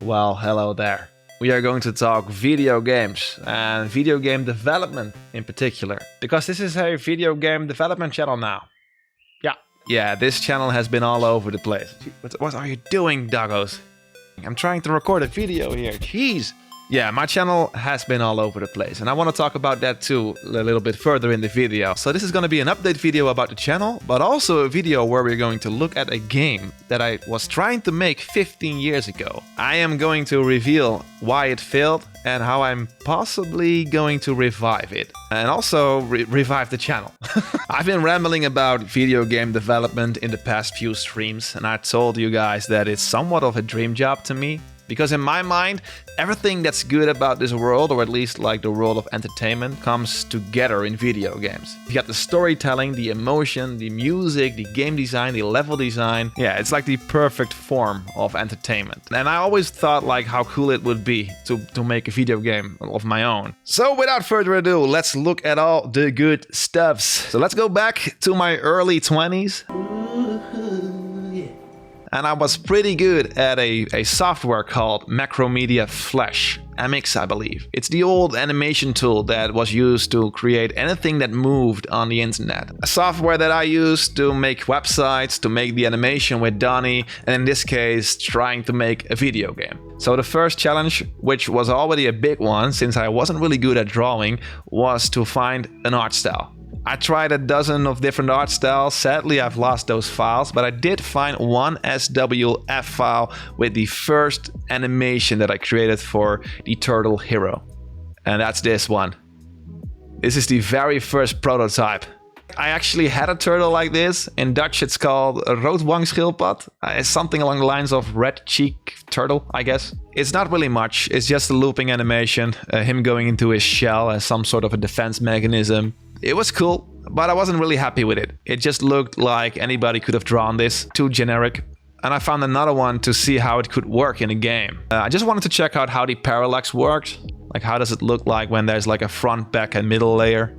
Well, hello there. We are going to talk video games and video game development in particular, because this is a video game development channel now. Yeah, this channel has been all over the place. What are you doing, doggos? I'm trying to record a video here, jeez. Yeah, my channel has been all over the place, and I want to talk about that too a little bit further in the video. So this is going to be an update video about the channel, but also a video where we're going to look at a game that I was trying to make 15 years ago. I am going to reveal why it failed and how I'm possibly going to revive it. And also revive the channel. I've been rambling about video game development in the past few streams, and I told you guys that it's somewhat of a dream job to me. Because in my mind, everything that's good about this world, or at least like the world of entertainment, comes together in video games. You got the storytelling, the emotion, the music, the game design, the level design. Yeah, it's like the perfect form of entertainment. And I always thought like how cool it would be to make a video game of my own. So without further ado, let's look at all the good stuffs. So let's go back to my early 20s. And I was pretty good at a software called Macromedia Flash. MX, I believe. It's the old animation tool that was used to create anything that moved on the internet. A software that I used to make websites, to make the animation with Donnie, and in this case, trying to make a video game. So the first challenge, which was already a big one since I wasn't really good at drawing, was to find an art style. I tried a dozen of different art styles. Sadly, I've lost those files, but I did find one SWF file with the first animation that I created for the turtle hero. And that's this one. This is the very first prototype. I actually had a turtle like this. In Dutch, it's called a roodwangschildpad. It's something along the lines of red cheek turtle, I guess. It's not really much. It's just a looping animation, him going into his shell as some sort of a defense mechanism. It was cool, but I wasn't really happy with it. It just looked like anybody could have drawn this, too generic. And I found another one to see how it could work in a game. I just wanted to check out how the parallax worked. Like how does it look like when there's like a front, back and middle layer.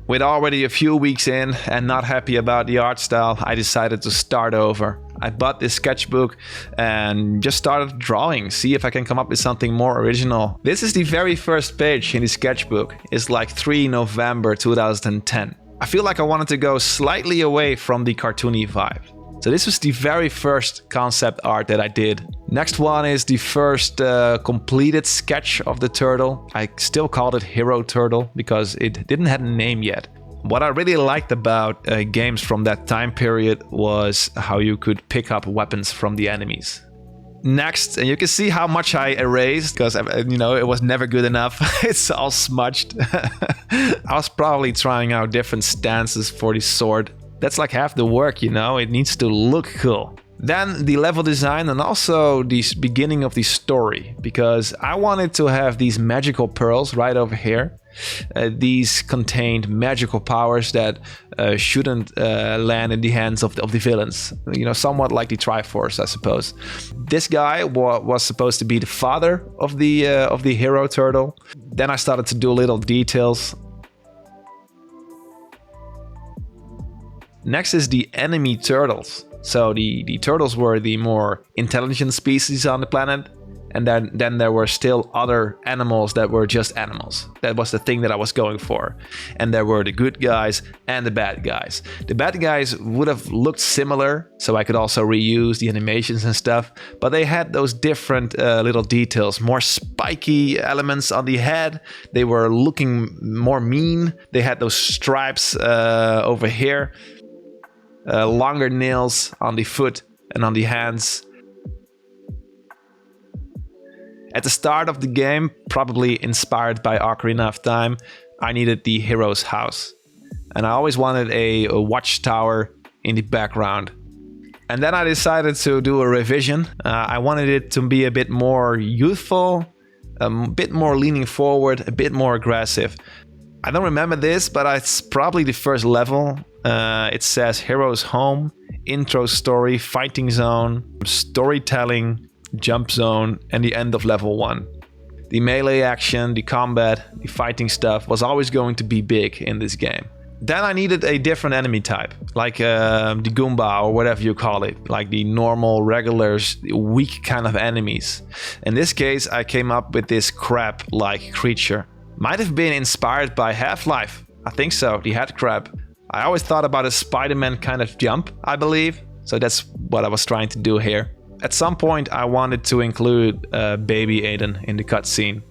With already a few weeks in and not happy about the art style, I decided to start over. I bought this sketchbook and just started drawing, see if I can come up with something more original. This is the very first page in the sketchbook. It's like 3 November 2010. I feel like I wanted to go slightly away from the cartoony vibe. So this was the very first concept art that I did. Next one is the first completed sketch of the turtle. I still called it Hero Turtle because it didn't have a name yet. What I really liked about games from that time period was how you could pick up weapons from the enemies. Next, and you can see how much I erased because, you know, it was never good enough. It's all smudged. I was probably trying out different stances for the sword. That's like half the work, you know, it needs to look cool. Then the level design and also the beginning of the story, because I wanted to have these magical pearls right over here. These contained magical powers that shouldn't land in the hands of the villains. You know, somewhat like the Triforce, I suppose. This guy was supposed to be the father of the hero turtle. Then I started to do little details. Next is the enemy turtles. So the turtles were the more intelligent species on the planet. And then there were still other animals that were just animals. That was the thing that I was going for. And there were the good guys and the bad guys. The bad guys would have looked similar, so I could also reuse the animations and stuff. But they had those different little details, more spiky elements on the head. They were looking more mean. They had those stripes over here. Longer nails on the foot and on the hands. At the start of the game, probably inspired by Ocarina of Time, I needed the hero's house. And I always wanted a watchtower in the background. And then I decided to do a revision. I wanted it to be a bit more youthful, a bit more leaning forward, a bit more aggressive. I don't remember this, but it's probably the first level. It says Hero's Home, Intro Story, Fighting Zone, Storytelling, Jump Zone, and the end of level 1. The melee action, the combat, the fighting stuff was always going to be big in this game. Then I needed a different enemy type, like the Goomba or whatever you call it, like the normal, regular, weak kind of enemies. In this case, I came up with this crab-like creature. Might have been inspired by Half-Life. I think so, the head crab. I always thought about a Spider-Man kind of jump, I believe. So that's what I was trying to do here. At some point, I wanted to include baby Aiden in the cutscene.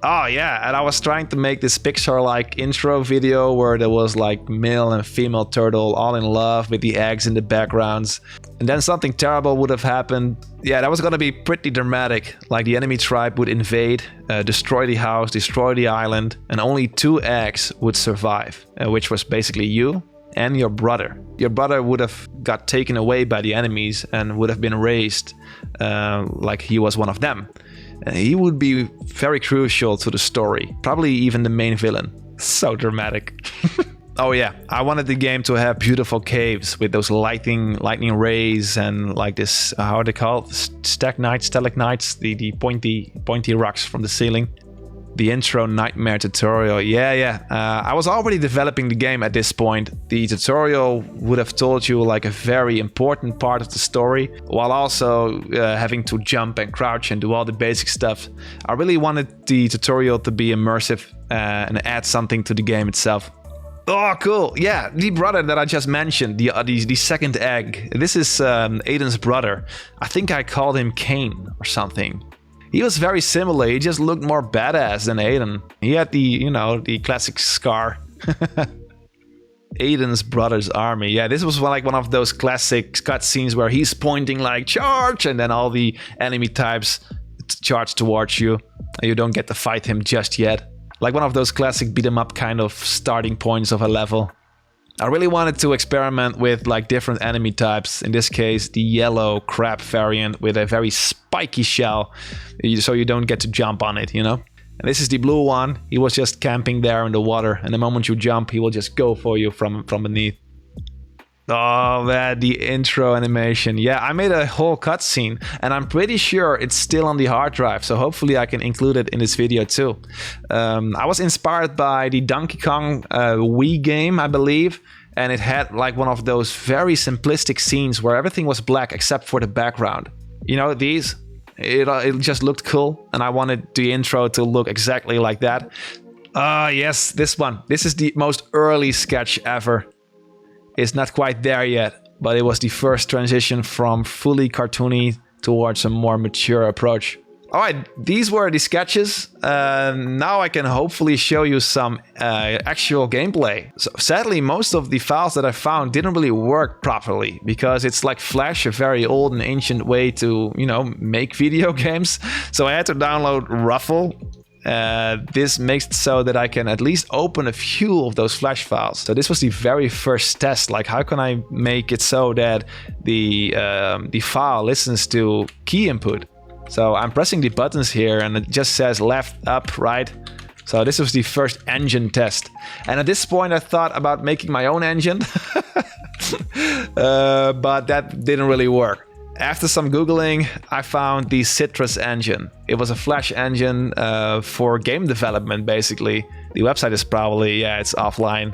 Oh yeah, and I was trying to make this Pixar-like intro video where there was like male and female turtle all in love with the eggs in the backgrounds. And then something terrible would have happened. Yeah, that was gonna be pretty dramatic. Like the enemy tribe would invade, destroy the house, destroy the island, and only 2 eggs would survive, which was basically you and your brother. Your brother would have got taken away by the enemies and would have been raised like he was one of them. He would be very crucial to the story, probably even the main villain. So dramatic. Oh yeah, I wanted the game to have beautiful caves with those lightning rays and like this, how are they called? Stalagmites, the pointy rocks from the ceiling. The intro nightmare tutorial, yeah. I was already developing the game at this point. The tutorial would have told you like a very important part of the story, while also having to jump and crouch and do all the basic stuff. I really wanted the tutorial to be immersive and add something to the game itself. Oh, cool. Yeah, the brother that I just mentioned, the second egg. This is Aiden's brother. I think I called him Cain or something. He was very similar, he just looked more badass than Aiden. He had the classic scar. Aiden's brother's army. Yeah, this was one of those classic cutscenes where he's pointing like charge and then all the enemy types charge towards you. And you don't get to fight him just yet. Like one of those classic beat 'em up kind of starting points of a level. I really wanted to experiment with like different enemy types. In this case, the yellow crab variant with a very spiky shell, so you don't get to jump on it, And this is the blue one. He was just camping there in the water, and the moment you jump, he will just go for you from beneath. Oh man, the intro animation. Yeah, I made a whole cutscene, and I'm pretty sure it's still on the hard drive, so hopefully I can include it in this video too. I was inspired by the Donkey Kong Wii game, I believe, and it had like one of those very simplistic scenes where everything was black except for the background. These? It just looked cool, and I wanted the intro to look exactly like that. Yes, this one. This is the most early sketch ever. It's not quite there yet, but it was the first transition from fully cartoony towards a more mature approach. Alright, these were the sketches. Now I can hopefully show you some actual gameplay. So, sadly, most of the files that I found didn't really work properly because it's like Flash, a very old and ancient way to, make video games. So I had to download Ruffle. This makes it so that I can at least open a few of those Flash files. So this was the very first test. Like, how can I make it so that the file listens to key input? So I'm pressing the buttons here, and it just says left, up, right. So this was the first engine test. And at this point, I thought about making my own engine, but that didn't really work. After some Googling, I found the Citrus engine. It was a Flash engine for game development, basically. The website is probably, it's offline.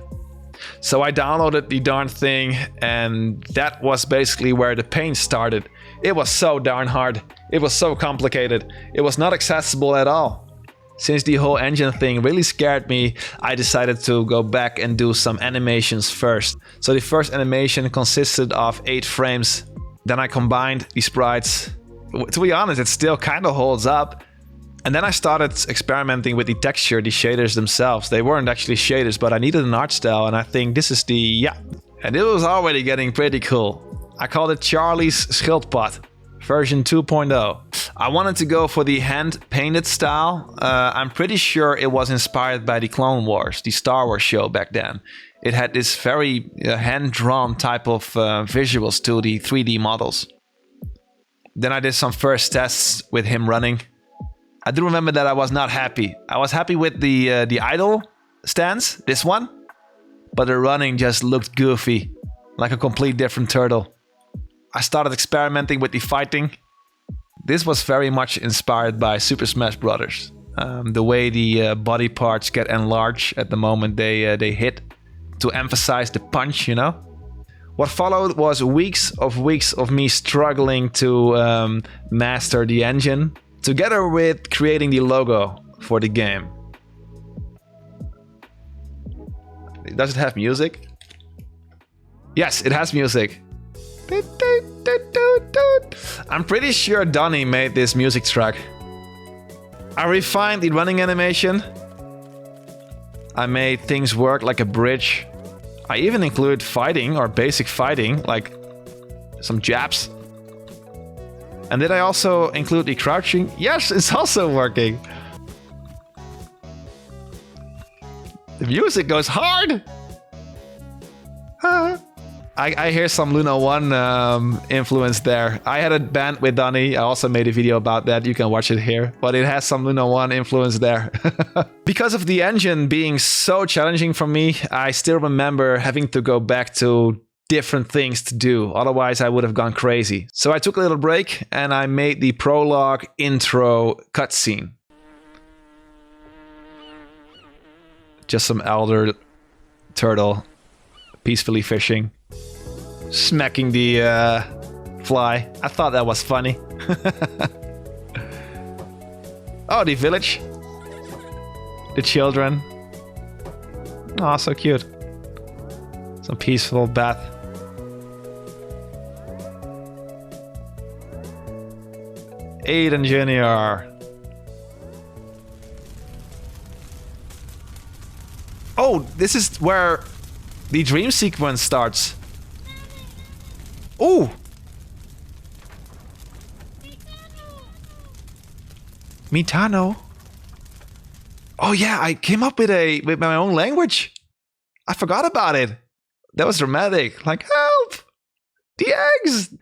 So I downloaded the darn thing, and that was basically where the pain started. It was so darn hard. It was so complicated. It was not accessible at all. Since the whole engine thing really scared me, I decided to go back and do some animations first. So the first animation consisted of 8 frames. Then I combined the sprites. To be honest, it still kind of holds up. And then I started experimenting with the texture, the shaders themselves. They weren't actually shaders, but I needed an art style, and I think this is and it was already getting pretty cool. I called it Charlie's Schildpad, version 2.0. I wanted to go for the hand-painted style. I'm pretty sure it was inspired by the Clone Wars, the Star Wars show back then. It had this very hand-drawn type of visuals to the 3D models. Then I did some first tests with him running. I do remember that I was not happy. I was happy with the idle stance, this one, but the running just looked goofy, like a complete different turtle. I started experimenting with the fighting. This was very much inspired by Super Smash Bros. The way the body parts get enlarged at the moment they hit to emphasize the punch, you know? What followed was weeks of me struggling to master the engine, together with creating the logo for the game. Does it have music? Yes, it has music. I'm pretty sure Donnie made this music track. I refined the running animation. I made things work like a bridge. I even included fighting, or basic fighting, like some jabs. And did I also include the crouching? Yes, it's also working. The music goes hard. I hear some Luna 1 influence there. I had a band with Donnie. I also made a video about that. You can watch it here. But it has some Luna 1 influence there. Because of the engine being so challenging for me, I still remember having to go back to different things to do. Otherwise, I would have gone crazy. So I took a little break and I made the prologue intro cutscene. Just some elder turtle peacefully fishing, smacking the fly. I thought that was funny. Oh, the village. The children. Oh, so cute. Some peaceful bath. Aiden Jr. Oh, this is where the dream sequence starts. Ooh! Mitano. Oh yeah, I came up with my own language. I forgot about it. That was dramatic. Like, help! The eggs!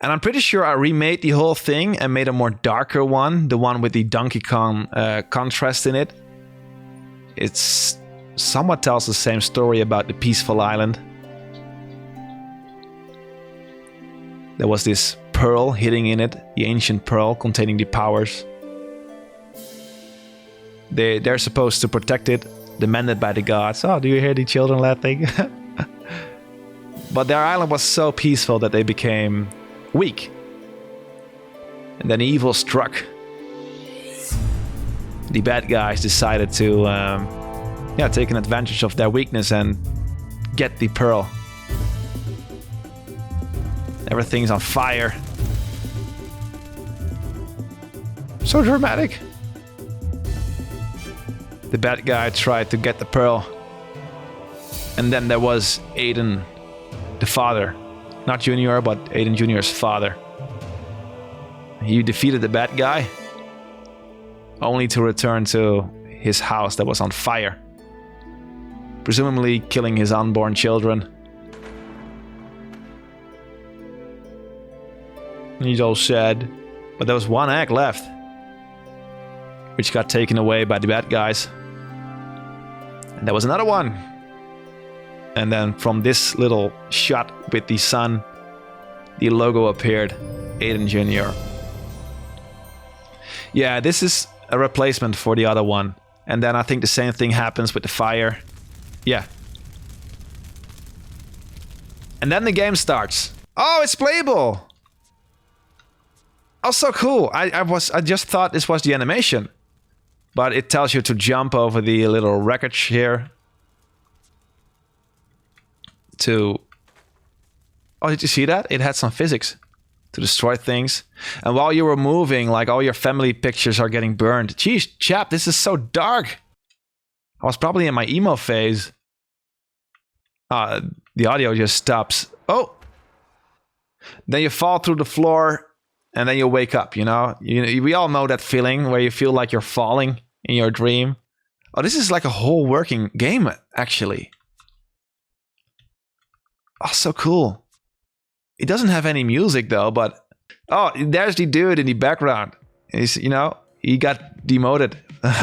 And I'm pretty sure I remade the whole thing and made a more darker one. The one with the Donkey Kong contrast in it. It's somewhat tells the same story about the peaceful island. There was this pearl hidden in it, the ancient pearl containing the powers. They're supposed to protect it, demanded by the gods. Oh, do you hear the children laughing? But their island was so peaceful that they became weak. And then evil struck. The bad guys decided to take an advantage of their weakness and get the pearl. Everything's on fire. So dramatic. The bad guy tried to get the pearl. And then there was Aiden, the father. Not Junior, but Aiden Jr.'s father. He defeated the bad guy, only to return to his house that was on fire. Presumably killing his unborn children. He's all sad. But there was one egg left, which got taken away by the bad guys. And there was another one. And then from this little shot with the sun, the logo appeared. Aiden Jr. Yeah, this is a replacement for the other one. And then I think the same thing happens with the fire. Yeah. And then the game starts. Oh, it's playable! Oh, so cool. I just thought this was the animation. But it tells you to jump over the little wreckage here. Oh, did you see that? It had some physics to destroy things. And while you were moving, like all your family pictures are getting burned. Jeez, Chap, this is so dark. I was probably in my emo phase. The audio just stops. Oh! Then you fall through the floor and then you wake up, you know? We all know that feeling where you feel like you're falling in your dream. Oh, this is like a whole working game, actually. Oh, so cool. It doesn't have any music though, but... Oh, there's the dude in the background. He's, he got demoted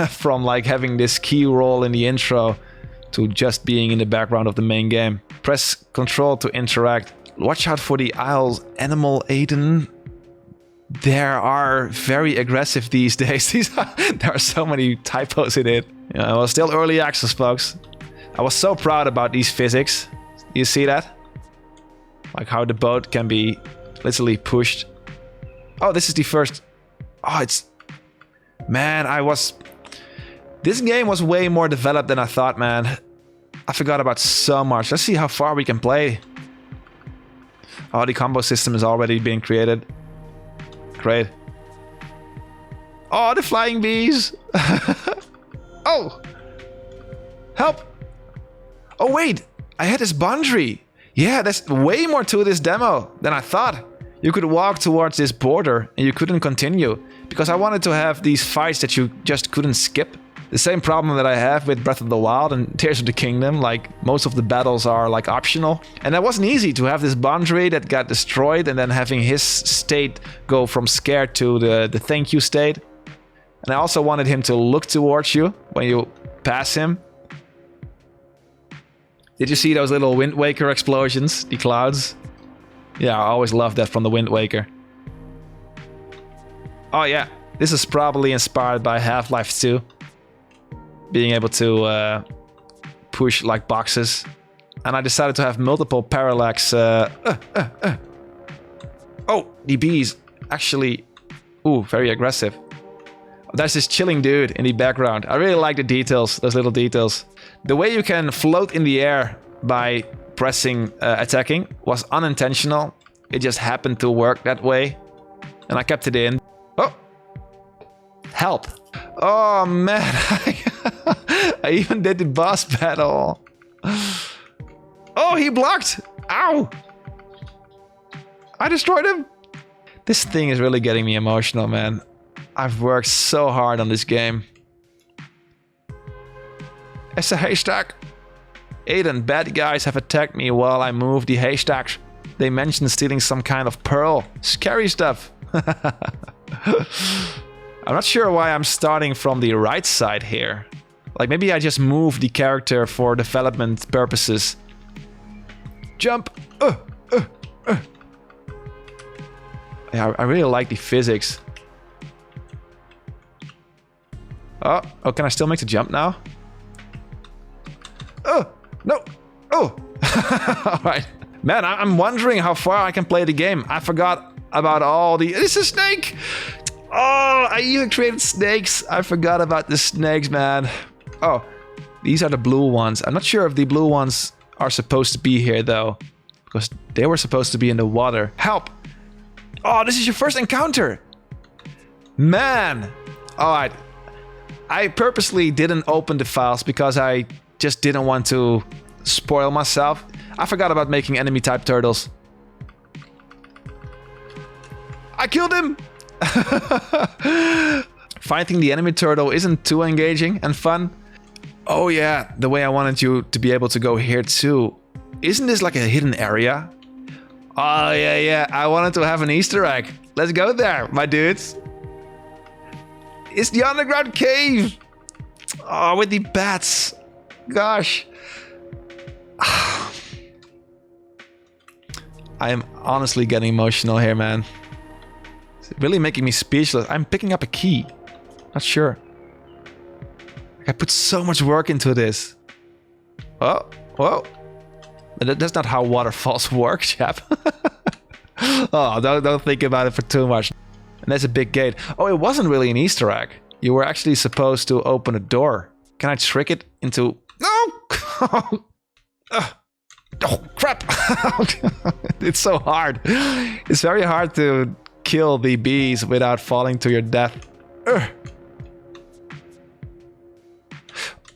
from like having this key role in the intro to just being in the background of the main game. Press Control to interact. Watch out for the Isles Animal Aiden. There are very aggressive these days. There are so many typos in it. Yeah, well, still early access, folks. I was so proud about these physics. You see that? Like how the boat can be literally pushed. Oh, this is the first... Oh, it's... Man, this game was way more developed than I thought, man. I forgot about so much. Let's see how far we can play. Oh, the combo system is already being created. Great. Oh, the flying bees! Oh! Help! Oh, wait! I had this boundary! Yeah, there's way more to this demo than I thought. You could walk towards this border and you couldn't continue. Because I wanted to have these fights that you just couldn't skip. The same problem that I have with Breath of the Wild and Tears of the Kingdom, like most of the battles are like optional. And that wasn't easy to have this boundary that got destroyed and then having his state go from scared to the thank you state. And I also wanted him to look towards you when you pass him. Did you see those little Wind Waker explosions, the clouds? Yeah, I always loved that from the Wind Waker. Oh yeah, this is probably inspired by Half-Life 2. Being able to push like boxes. And I decided to have multiple parallax... Oh, the bees. Actually... Ooh, very aggressive. There's this chilling dude in the background. I really like the details, those little details. The way you can float in the air by pressing attacking was unintentional. It just happened to work that way. And I kept it in. Oh! Help! Oh man, I even did the boss battle. Oh, he blocked! Ow! I destroyed him! This thing is really getting me emotional, man. I've worked so hard on this game. It's a haystack. Aiden, bad guys have attacked me while I moved the haystacks. They mentioned stealing some kind of pearl. Scary stuff. I'm not sure why I'm starting from the right side here. Like maybe I just moved the character for development purposes. Jump! Yeah, I really like the physics. Oh, can I still make the jump now? Oh, no! Oh! Alright. Man, I'm wondering how far I can play the game. I forgot about all the... It's a snake! Oh, I even created snakes. I forgot about the snakes, man. Oh, these are the blue ones. I'm not sure if the blue ones are supposed to be here, though. Because they were supposed to be in the water. Help! Oh, this is your first encounter! Man! Alright. I purposely didn't open the files because I just didn't want to spoil myself. I forgot about making enemy-type turtles. I killed him! Fighting the enemy turtle isn't too engaging and fun. Oh yeah, the way I wanted you to be able to go here too. Isn't this like a hidden area? Oh yeah, I wanted to have an Easter egg. Let's go there, my dudes. It's the underground cave. Oh, with the bats. Gosh. I am honestly getting emotional here, man. It's really making me speechless. I'm picking up a key. Not sure. I put so much work into this. Oh, whoa. That's not how waterfalls work, chap. Oh, don't think about it for too much. And there's a big gate. Oh, it wasn't really an Easter egg. You were actually supposed to open a door. Can I trick it into... No! Oh, crap! It's so hard. It's very hard to kill the bees without falling to your death.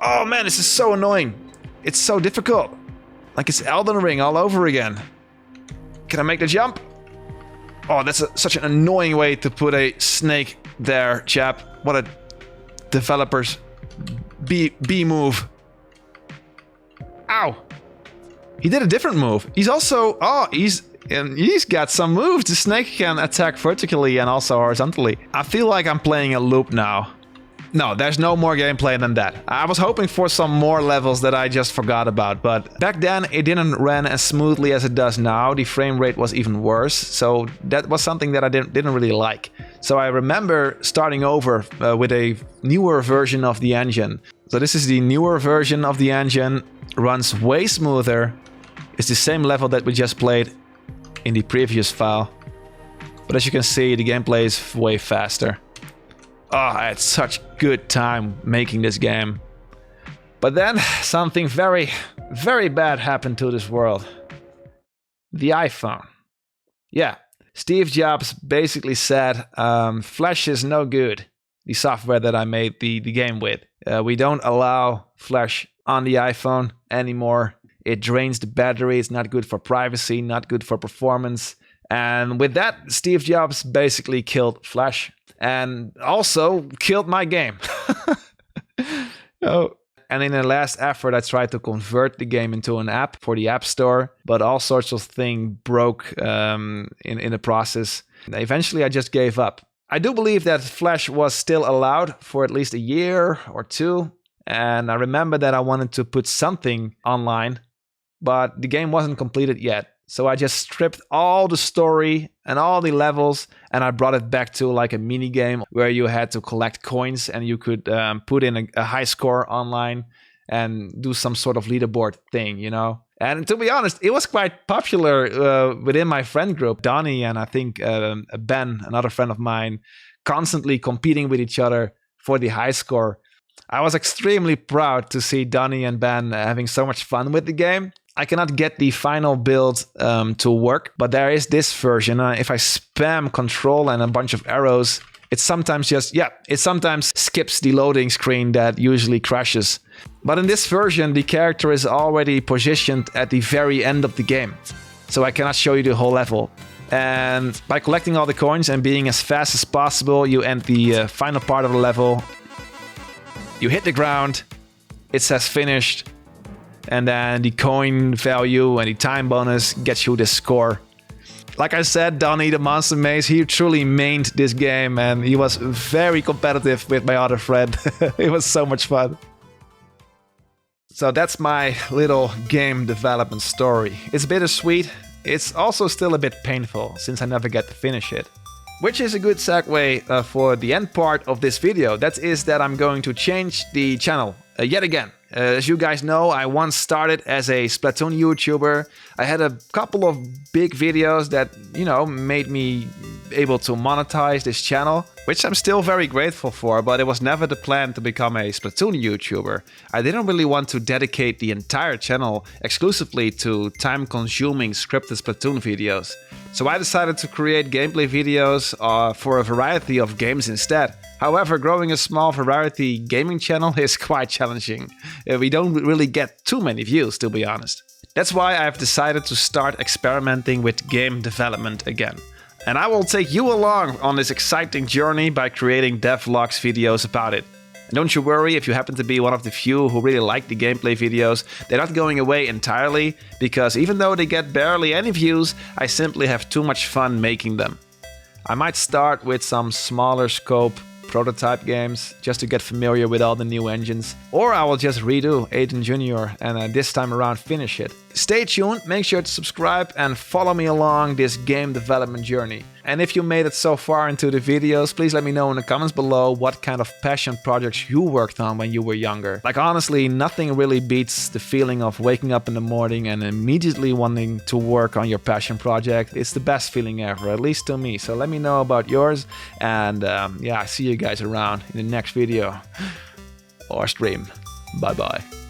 Oh man, this is so annoying. It's so difficult. Like it's Elden Ring all over again. Can I make the jump? Oh, that's such an annoying way to put a snake there, chap. What a developer's B move. Ow. He did a different move. He's also... Oh, he's got some moves. The snake can attack vertically and also horizontally. I feel like I'm playing a loop now. No, there's no more gameplay than that. I was hoping for some more levels that I just forgot about, but back then it didn't run as smoothly as it does now. The frame rate was even worse, so that was something that I didn't really like. So I remember starting over with a newer version of the engine. So this is the newer version of the engine, runs way smoother. It's the same level that we just played in the previous file. But as you can see, the gameplay is way faster. Oh, I had such good time making this game. But then something very, very bad happened to this world. The iPhone. Yeah, Steve Jobs basically said, Flash is no good. The software that I made the game with. We don't allow Flash on the iPhone anymore. It drains the battery, it's not good for privacy, not good for performance. And with that, Steve Jobs basically killed Flash. And also killed my game. Oh. And in the last effort, I tried to convert the game into an app for the App Store, but all sorts of things broke in the process. Eventually, I just gave up. I do believe that Flash was still allowed for at least a year or two, and I remember that I wanted to put something online, but the game wasn't completed yet. So I just stripped all the story and all the levels, and I brought it back to like a mini game where you had to collect coins and you could put in a high score online and do some sort of leaderboard thing, you know. And to be honest, it was quite popular within my friend group. Donnie and I think Ben, another friend of mine, constantly competing with each other for the high score. I was extremely proud to see Donnie and Ben having so much fun with the game. I cannot get the final build to work, but there is this version. If I spam control and a bunch of arrows, it sometimes skips the loading screen that usually crashes. But in this version, the character is already positioned at the very end of the game. So I cannot show you the whole level. And by collecting all the coins and being as fast as possible, you end the final part of the level. You hit the ground, it says finished. And then the coin value and the time bonus gets you this score. Like I said, Donnie the Monster Maze, he truly mained this game and he was very competitive with my other friend. It was so much fun. So that's my little game development story. It's bittersweet. It's also still a bit painful since I never get to finish it. Which is a good segue for the end part of this video. That is that I'm going to change the channel yet again. As you guys know, I once started as a Splatoon YouTuber. I had a couple of big videos that, you know, made me able to monetize this channel, which I'm still very grateful for, but it was never the plan to become a Splatoon YouTuber. I didn't really want to dedicate the entire channel exclusively to time-consuming scripted Splatoon videos. So I decided to create gameplay videos for a variety of games instead. However, growing a small variety gaming channel is quite challenging. We don't really get too many views, to be honest. That's why I've decided to start experimenting with game development again. And I will take you along on this exciting journey by creating DevVlogs videos about it. And don't you worry if you happen to be one of the few who really like the gameplay videos, they're not going away entirely, because even though they get barely any views, I simply have too much fun making them. I might start with some smaller scope prototype games just to get familiar with all the new engines, or I will just redo Aiden Jr. and this time around finish it. Stay tuned, make sure to subscribe and follow me along this game development journey. And if you made it so far into the videos, please let me know in the comments below what kind of passion projects you worked on when you were younger. Like honestly, nothing really beats the feeling of waking up in the morning and immediately wanting to work on your passion project. It's the best feeling ever, at least to me. So let me know about yours, and yeah, I see you guys around in the next video or stream. Bye bye.